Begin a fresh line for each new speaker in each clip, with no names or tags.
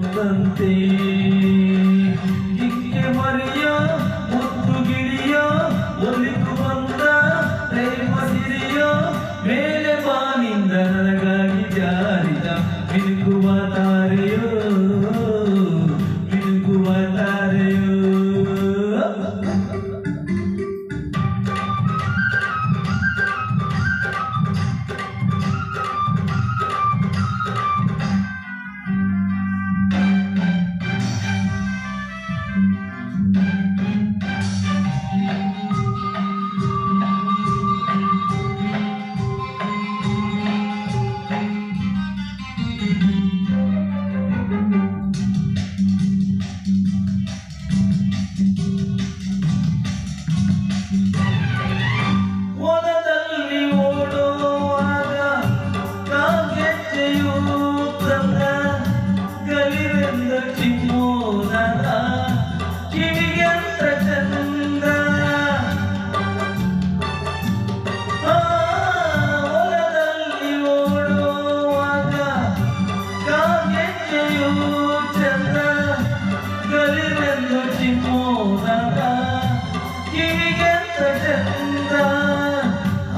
ಹೊತ್ತಂತೆ ಗಿಕ್ಕೆ ಮರಿಯ ಮುತ್ತು ಗಿಳಿಯ ಒಲಿದು ಬಂದ ಪ್ರೇಮ ಸಿರಿಯ ಮೇಲೆ ಬಾನಿಂದ ನನಗಾಗಿ ಜಾರಿದ ಮಿನುಗುವ ತಾರೆಯೋ ಮಿನುಗುವ ತಾರೆಯೋ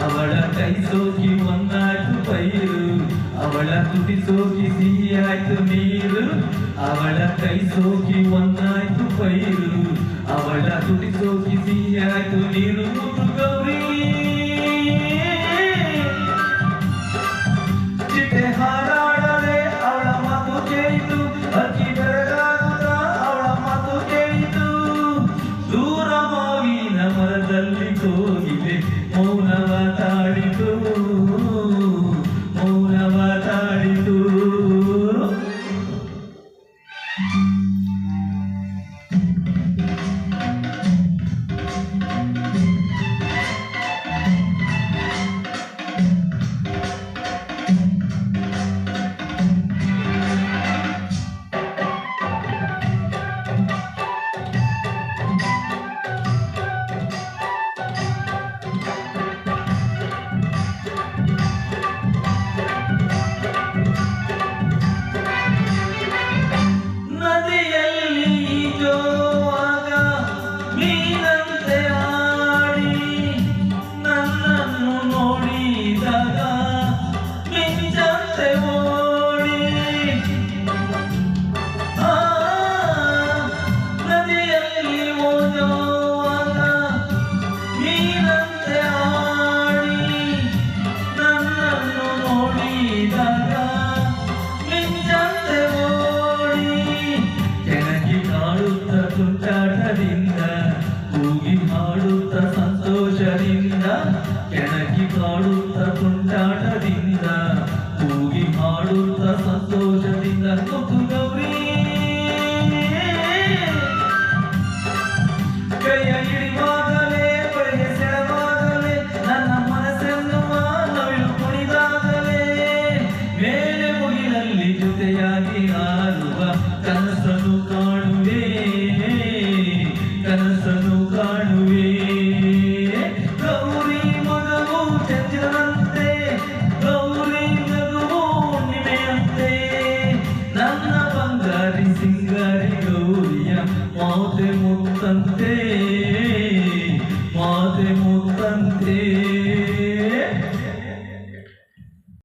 ಅವಳ ಕೈ ಸೋಕಿ ಒಂದಾಯ್ತು ಪೈರು ಅವಳ ತುಟಿ ಸೋಕಿ ಸಿಹಿಯಾಯ್ತು ನೀರು ಅವಳ ಕೈ ಸೋಕಿ ಒಂದಾಯ್ತು ಪೈರು ಅವಳ ತುಟಿ ಸೋಕಿ ಸಿಹಿಯಾಯ್ತು ನೀರು ಮುತ್ತು ಗೌರಿ ಚಿಟ್ಟೆ ಹಾರಾಡದೆ ಅವಳ ಮಾತು ಕೇಳಿತು ಅಕ್ಕಿ ಬೆರಗಾಗುತ್ತ ಅವಳ ಮಾತು ಕೇಳಿತು ದೂರ ಮಾವಿನ ಮರದಲ್ಲಿ ಕೋಗಿಲೆ ಮೌನವ ತಾಡಿತು ಮೌನವ ತಾಡಿತು ಕೂಗಿ ಹಾಡುತ್ತ ಸಂತೋಷದಿಂದ ಕೆಣಕಿ ಕಾಡುತ್ತ ತುಂಟಾಟದಿಂದ ಕೂಗಿ ಹಾಡುತ್ತ ಸಂತೋಷದಿಂದ ಮುತ್ತು ಗೌರಿ ಕೈಯ ಹಿಡಿವಾಗಲೇ ಬಳಿಗೆ ಸೆಳವಾಗಲೇ ನನ್ನ ಮನಸ್ಸೆನ್ನುವ ನವಿಲು ಕುಣಿದಾಗಲೇ ಮೇಲೆ ಮುಗಿಲಲ್ಲಿ ಜೊತೆಯಾಗಿ ಹಾರುವ